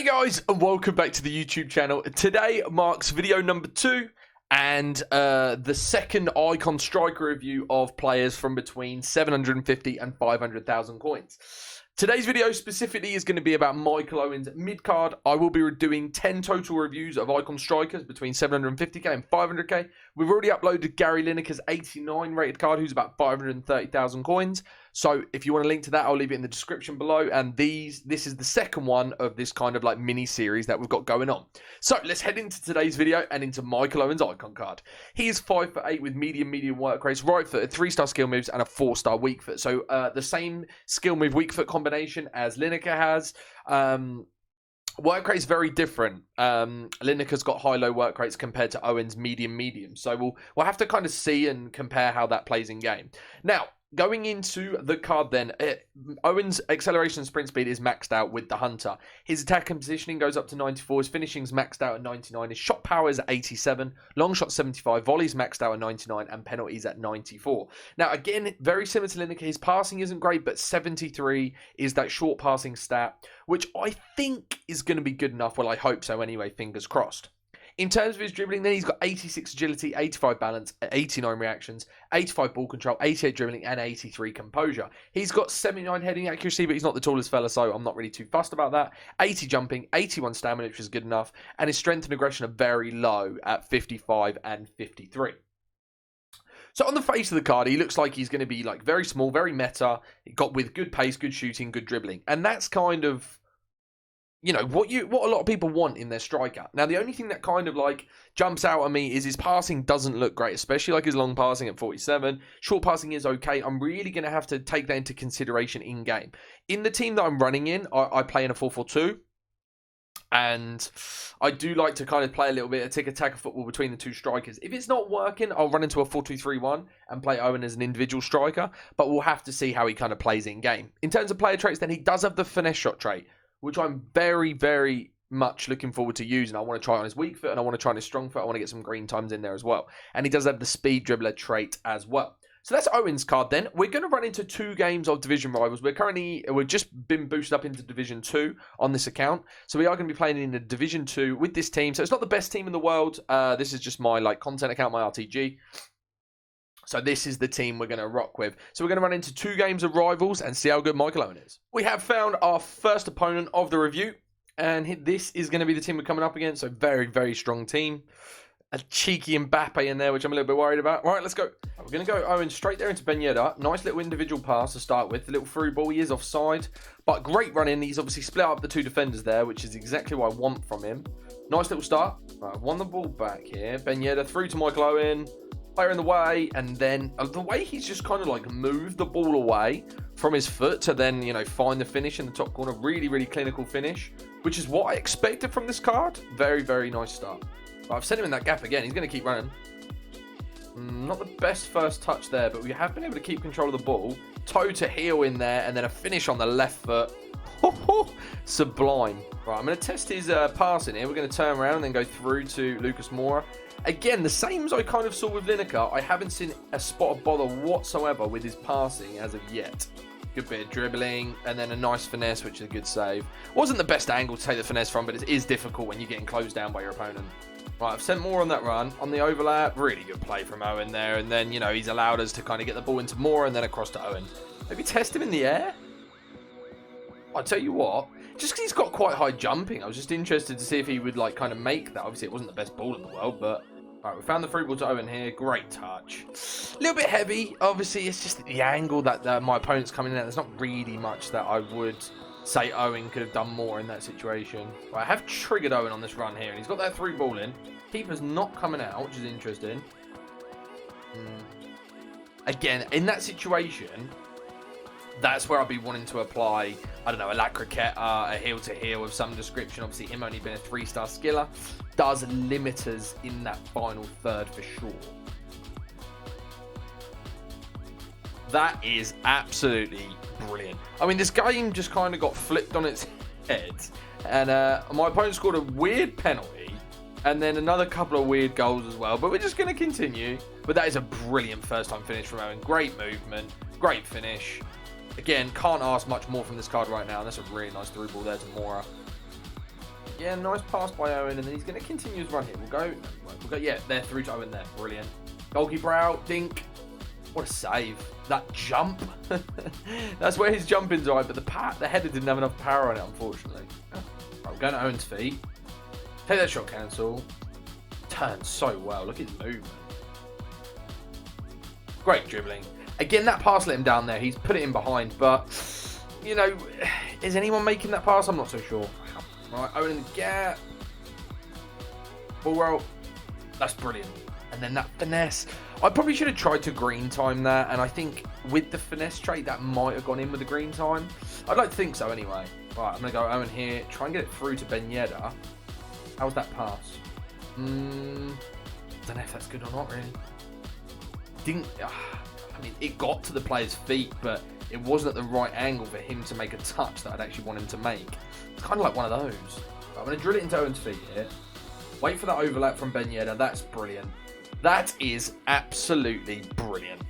Hey guys, and welcome back to the YouTube channel. Today marks video number 2 and the second icon striker review of players from between 750 and 500,000 coins. Today's video specifically is going to be about Michael Owen's mid-card. I will be doing 10 total reviews of icon strikers between 750k and 500k. We've already uploaded Gary Lineker's 89 rated card, who's about 530,000 coins. So if you want a link to that, I'll leave it in the description below. And this is the second one of this kind of like mini series that we've got going on. So let's head into today's video and into Michael Owen's icon card. He is 5'8" with medium work rates, right foot, 3-star skill moves, and a 4-star weak foot. So the same skill move weak foot combination as Lineker has. Work rate's very different. Lineker's got high-low work rates compared to Owen's medium. So we'll have to kind of see and compare how that plays in game. Now, going into the card then, Owen's acceleration and sprint speed is maxed out with the Hunter. His attack and positioning goes up to 94. His finishing's maxed out at 99. His shot power is at 87. Long shot 75. Volley's maxed out at 99. And penalties at 94. Now, again, very similar to Lineker. His passing isn't great, but 73 is that short passing stat, which I think is going to be good enough. Well, I hope so anyway, fingers crossed. In terms of his dribbling, then he's got 86 agility, 85 balance, 89 reactions, 85 ball control, 88 dribbling, and 83 composure. He's got 79 heading accuracy, but he's not the tallest fella, so I'm not really too fussed about that. 80 jumping, 81 stamina, which is good enough, and his strength and aggression are very low at 55 and 53. So on the face of the card, he looks like he's going to be like very small, very meta, with good pace, good shooting, good dribbling, and that's kind of, you know, what a lot of people want in their striker. Now, the only thing that kind of like jumps out at me is his passing doesn't look great, especially like his long passing at 47. Short passing is okay. I'm really going to have to take that into consideration in game. In the team that I'm running in, I play in a 4-4-2. And I do like to kind of play a little bit of tick-attack football between the two strikers. If it's not working, I'll run into a 4-2-3-1 and play Owen as an individual striker. But we'll have to see how he kind of plays in game. In terms of player traits, then he does have the finesse shot trait, which I'm very much looking forward to using. I want to try on his weak foot and I want to try on his strong foot. I want to get some green times in there as well. And he does have the speed dribbler trait as well. So that's Owen's card then. We're going to run into 2 games of division rivals. We've just been boosted up into Division 2 on this account. So we are going to be playing in a Division 2 with this team. So it's not the best team in the world. This is just my like content account, my RTG. So this is the team we're going to rock with. So we're going to run into 2 games of rivals and see how good Michael Owen is. We have found our first opponent of the review. And this is going to be the team we're coming up against. So very strong team. A cheeky Mbappe in there, which I'm a little bit worried about. Right, let's go. We're going to go Owen straight there into Ben Yedder. Nice little individual pass to start with. The little through ball. He is offside. But great run in. He's obviously split up the 2 defenders there, which is exactly what I want from him. Nice little start. Right, won the ball back here. Ben Yedder through to Michael Owen. Player in the way, and then the way he's just kind of like moved the ball away from his foot to then, you know, find the finish in the top corner. Really clinical finish, which is what I expected from this card. Very nice start. But I've sent him in that gap again. He's going to keep running. Not the best first touch there, but we have been able to keep control of the ball. Toe to heel in there, and then a finish on the left foot. Sublime. Right, I'm going to test his passing here. We're going to turn around and then go through to Lucas Moura. Again, the same as I kind of saw with Lineker. I haven't seen a spot of bother whatsoever with his passing as of yet. Good bit of dribbling, and then a nice finesse, which is a good save. Wasn't the best angle to take the finesse from, but it is difficult when you're getting closed down by your opponent. Right, I've sent more on that run. On the overlap, really good play from Owen there. And then, you know, he's allowed us to kind of get the ball into Moura and then across to Owen. Maybe test him in the air? I'll tell you what, just because he's got quite high jumping, I was just interested to see if he would like kind of make that. Obviously, it wasn't the best ball in the world, but all right, we found the free ball to Owen here. Great touch. A little bit heavy. Obviously, it's just the angle that my opponent's coming in at. There's not really much that I would say Owen could have done more in that situation. Right, I have triggered Owen on this run here, and he's got that 3 ball in. Keeper's not coming out, which is interesting. Again, in that situation, that's where I'll be wanting to apply, I don't know, a La Croqueta, a heel-to-heel of some description. Obviously, him only being a 3-star skiller does limit us in that final third for sure. That is absolutely brilliant. I mean, this game just kind of got flipped on its head. And my opponent scored a weird penalty. And then another couple of weird goals as well. But we're just going to continue. But that is a brilliant first-time finish from Owen. Great movement. Great finish. Again, can't ask much more from this card right now. And that's a really nice through ball there to Moura. Yeah, nice pass by Owen, and then he's going to continue his run here. We'll go. Yeah, they're through to Owen there. Brilliant. Goalkeeper out. Dink. What a save. That jump. That's where his jumping's right, but the header didn't have enough power on it, unfortunately. Right, we're going to Owen's feet. Take that shot cancel. Turns so well. Look at his movement. Great dribbling. Again, that pass let him down there. He's put it in behind, but, you know, is anyone making that pass? I'm not so sure. Right, Owen in the gap. Ball roll. That's brilliant. And then that finesse. I probably should have tried to green time that, and I think with the finesse trait, that might have gone in with the green time. I'd like to think so anyway. Right, I'm going to go Owen here. Try and get it through to Ben Yedder. How's that pass? I don't know if that's good or not, really. I mean, it got to the player's feet, but it wasn't at the right angle for him to make a touch that I'd actually want him to make. It's kind of like one of those. Right, I'm going to drill it into Owen's feet here. Wait for that overlap from Ben Yedder. That's brilliant. That is absolutely brilliant.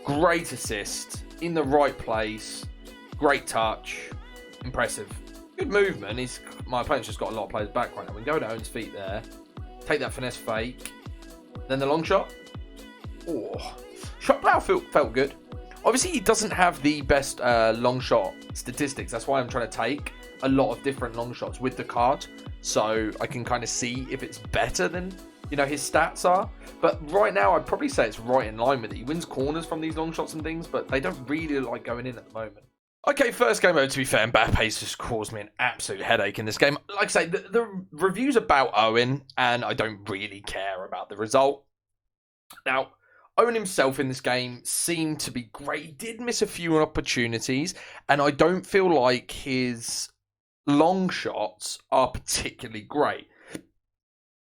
Great assist. In the right place. Great touch. Impressive. Good movement. My opponent's just got a lot of players back right now. We can go to Owen's feet there. Take that finesse fake. Then the long shot. Oh. Shot power felt good. Obviously, he doesn't have the best long shot statistics. That's why I'm trying to take a lot of different long shots with the card, so I can kind of see if it's better than, you know, his stats are. But right now, I'd probably say it's right in line with it. He wins corners from these long shots and things, but they don't really like going in at the moment. Okay, first game over, to be fair, Mbappe's just caused me an absolute headache in this game. Like I say, the review's about Owen, and I don't really care about the result. Now, Owen himself in this game seemed to be great. He did miss a few opportunities, and I don't feel like his long shots are particularly great.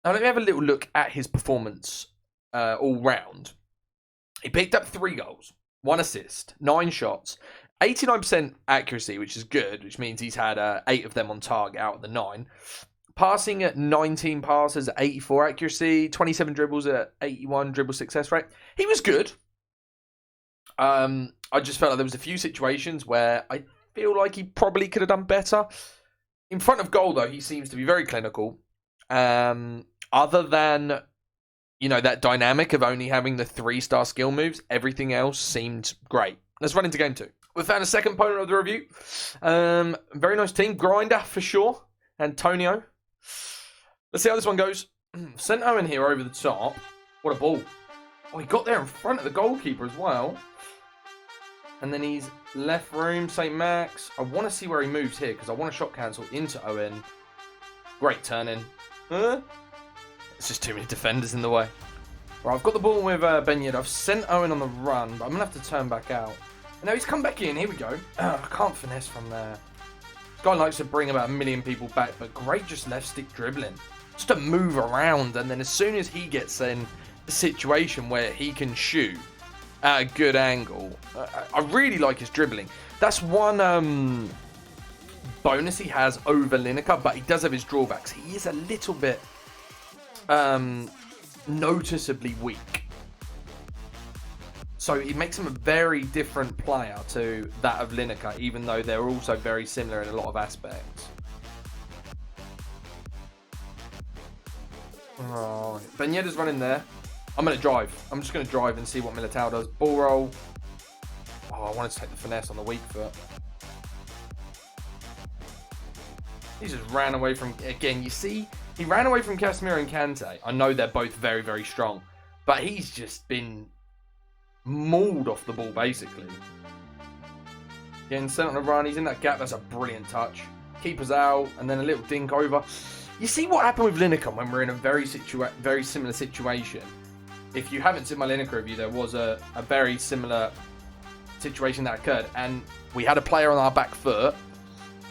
Now, let me have a little look at his performance all round. He picked up 3 goals, 1 assist, 9 shots, 89% accuracy, which is good, which means he's had 8 of them on target out of the 9. Passing at 19 passes at 84 accuracy, 27 dribbles at 81 dribble success rate. He was good. I just felt like there was a few situations where I feel like he probably could have done better. In front of goal, though, he seems to be very clinical. Other than, you know, that dynamic of only having the 3-star skill moves, everything else seemed great. Let's run into game 2. We found a second opponent of the review. Very nice team. Grinder, for sure. Antonio. Let's see how this one goes. Sent Owen here over the top. What a ball. Oh, he got there in front of the goalkeeper as well. And then he's left room, St. Max. I want to see where he moves here because I want to shot cancel into Owen. Great turning. It's just too many defenders in the way. Right, I've got the ball with Ben Yedder. I've sent Owen on the run, but I'm going to have to turn back out. And now he's come back in. Here we go. I can't finesse from there. This guy likes to bring about 1 million people back, but great just left stick dribbling. Just to move around, and then as soon as he gets in a situation where he can shoot at a good angle, I really like his dribbling. That's one bonus he has over Lineker, but he does have his drawbacks. He is a little bit noticeably weak. So it makes him a very different player to that of Lineker, even though they're also very similar in a lot of aspects. Right, Ben Yedder's running there. I'm going to drive. I'm just going to drive and see what Militao does. Ball roll. Oh, I wanted to take the finesse on the weak foot. He just ran away from... Again, you see, he ran away from Casemiro and Kante. I know they're both very, very strong. But he's just been mauled off the ball, basically. Getting sent on a run. He's in that gap. That's a brilliant touch. Keeper's out. And then a little dink over. You see what happened with Lineker when we're in a very similar situation. If you haven't seen my Lineker review, there was a very similar situation that occurred. And we had a player on our back foot.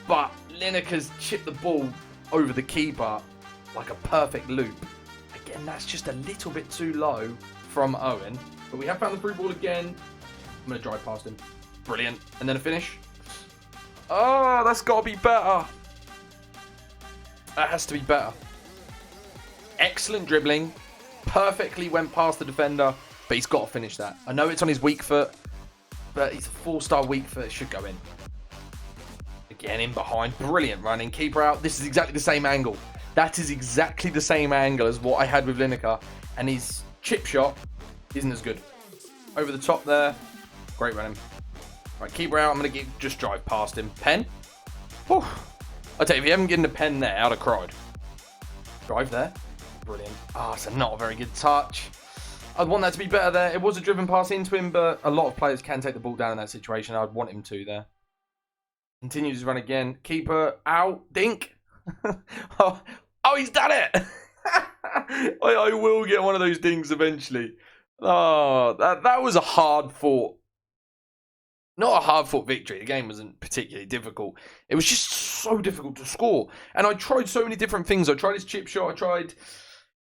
But Lineker's chipped the ball over the keeper like a perfect loop. Again, that's just a little bit too low from Owen. But we have found the through ball again. I'm going to drive past him. Brilliant. And then a finish. Oh, that's got to be better. That has to be better. Excellent dribbling. Perfectly went past the defender. But he's got to finish that. I know it's on his weak foot. But he's a 4-star weak foot. It should go in. Again, in behind. Brilliant running. Keeper out. This is exactly the same angle. That is exactly the same angle as what I had with Lineker. And his chip shot isn't as good. Over the top there. Great running. Right, keeper out. I'm going to just drive past him. Pen. Whew. I tell you, if you haven't given a pen there, I'd have cried. Drive there. Brilliant. Ah, so not a very good touch. I'd want that to be better there. It was a driven pass into him, but a lot of players can take the ball down in that situation. I'd want him to there. Continues to run again. Keeper out. Dink. Oh, he's done it. I will get one of those dinks eventually. Oh, that was a hard-fought. Not a hard-fought victory. The game wasn't particularly difficult. It was just so difficult to score. And I tried so many different things. I tried his chip shot. I tried,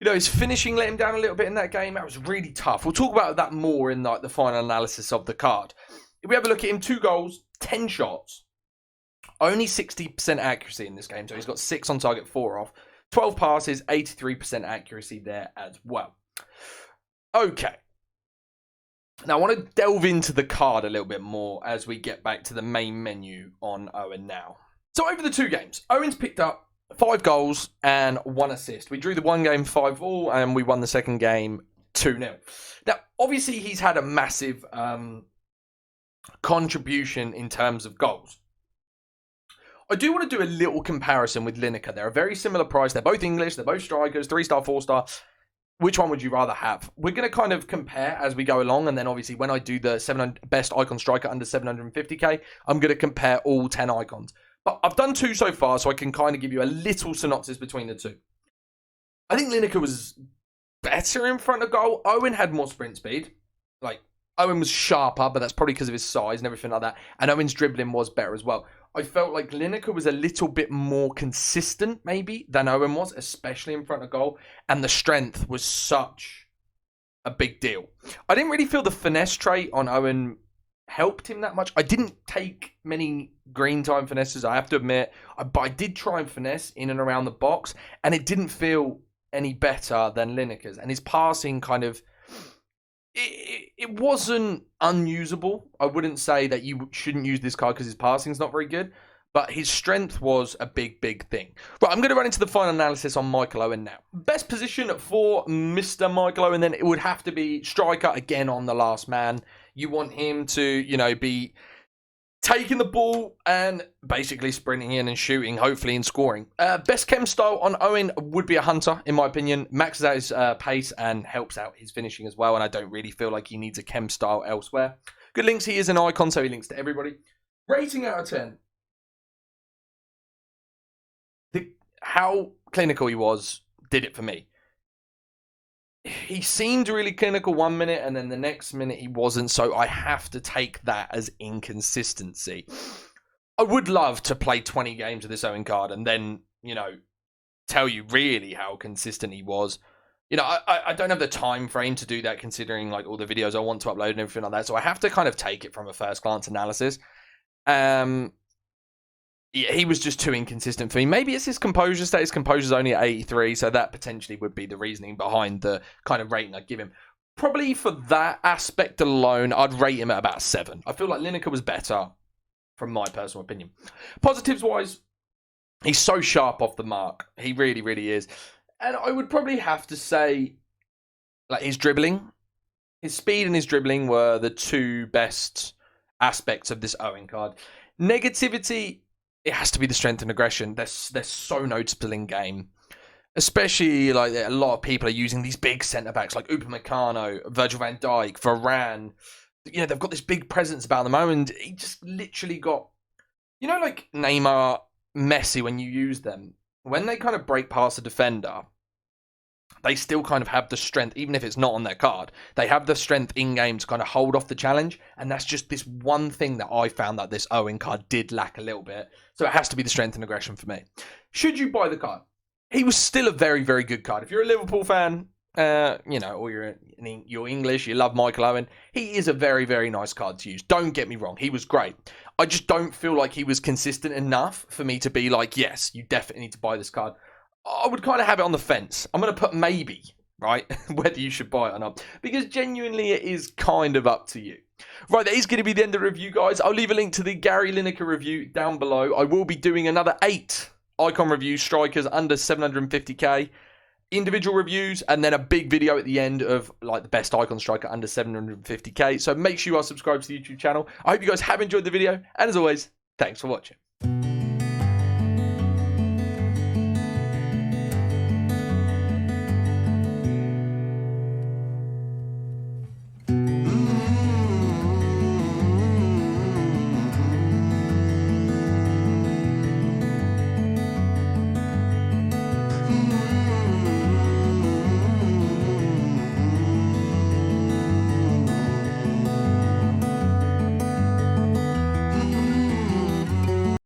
his finishing let him down a little bit in that game. That was really tough. We'll talk about that more in the final analysis of the card. If we have a look at him, 2 goals, 10 shots. Only 60% accuracy in this game. So he's got 6 on target, 4 off. 12 passes, 83% accuracy there as well. Okay. Now, I want to delve into the card a little bit more as we get back to the main menu on Owen now. So, over the 2 games, Owen's picked up 5 goals and 1 assist. We drew the 1 game 5-5 and we won the second game 2-0. Now, obviously, he's had a massive contribution in terms of goals. I do want to do a little comparison with Lineker. They're a very similar price. They're both English. They're both strikers, 3-star, 4-star. Which one would you rather have? We're going to kind of compare as we go along. And then obviously when I do the 700 best icon striker under 750k, I'm going to compare all 10 icons. But I've done 2 so far, so I can kind of give you a little synopsis between the 2. I think Lineker was better in front of goal. Owen had more sprint speed. Owen was sharper, but that's probably because of his size and everything like that. And Owen's dribbling was better as well. I felt like Lineker was a little bit more consistent, maybe, than Owen was, especially in front of goal. And the strength was such a big deal. I didn't really feel the finesse trait on Owen helped him that much. I didn't take many green time finesses, I have to admit. But I did try and finesse in and around the box. And it didn't feel any better than Lineker's. And his passing kind of... It wasn't unusable. I wouldn't say that you shouldn't use this card because his passing's not very good, but his strength was a big thing. Right, I'm going to run into the final analysis on Michael Owen now. Best position for Mr. Michael Owen, then it would have to be striker again on the last man. You want him to, be taking the ball and basically sprinting in and shooting, hopefully, and scoring. Best Kem Style on Owen would be a hunter, in my opinion. Maxes out his pace and helps out his finishing as well, and I don't really feel like he needs a Kem Style elsewhere. Good links, he is an icon, so he links to everybody. Rating out of 10. How clinical he was did it for me. He seemed really clinical 1 minute and then the next minute he wasn't, so I have to take that as inconsistency. I would love to play 20 games of this Owen card and then, tell you really how consistent he was. I don't have the time frame to do that considering all the videos I want to upload and everything like that, so I have to kind of take it from a first glance analysis. Yeah, he was just too inconsistent for me. Maybe it's his composure state. His composure's only at 83, so that potentially would be the reasoning behind the kind of rating I'd give him. Probably for that aspect alone, I'd rate him at about 7. I feel like Lineker was better, from my personal opinion. Positives-wise, he's so sharp off the mark. He really, really is. And I would probably have to say, his dribbling. His speed and his dribbling were the 2 best aspects of this Owen card. Negativity... it has to be the strength and aggression. They're so noticeable in game. Especially, a lot of people are using these big centre-backs like Upamecano, Virgil van Dijk, Varane. They've got this big presence about them. And he just literally got... Neymar, Messi, when you use them, when they kind of break past a defender, they still kind of have the strength, even if it's not on their card. They have the strength in-game to kind of hold off the challenge. And that's just this one thing that I found that this Owen card did lack a little bit. So it has to be the strength and aggression for me. Should you buy the card? He was still a very, very good card. If you're a Liverpool fan, or you're English, you love Michael Owen, he is a very, very nice card to use. Don't get me wrong. He was great. I just don't feel like he was consistent enough for me to be like, yes, you definitely need to buy this card. I would kind of have it on the fence. I'm going to put maybe. right? Whether you should buy it or not. Because genuinely, it is kind of up to you. Right, that is going to be the end of the review, guys. I'll leave a link to the Gary Lineker review down below. I will be doing another 8 icon review strikers under 750k. Individual reviews, and then a big video at the end of like the best icon striker under 750k. So make sure you are subscribed to the YouTube channel. I hope you guys have enjoyed the video, and as always, thanks for watching.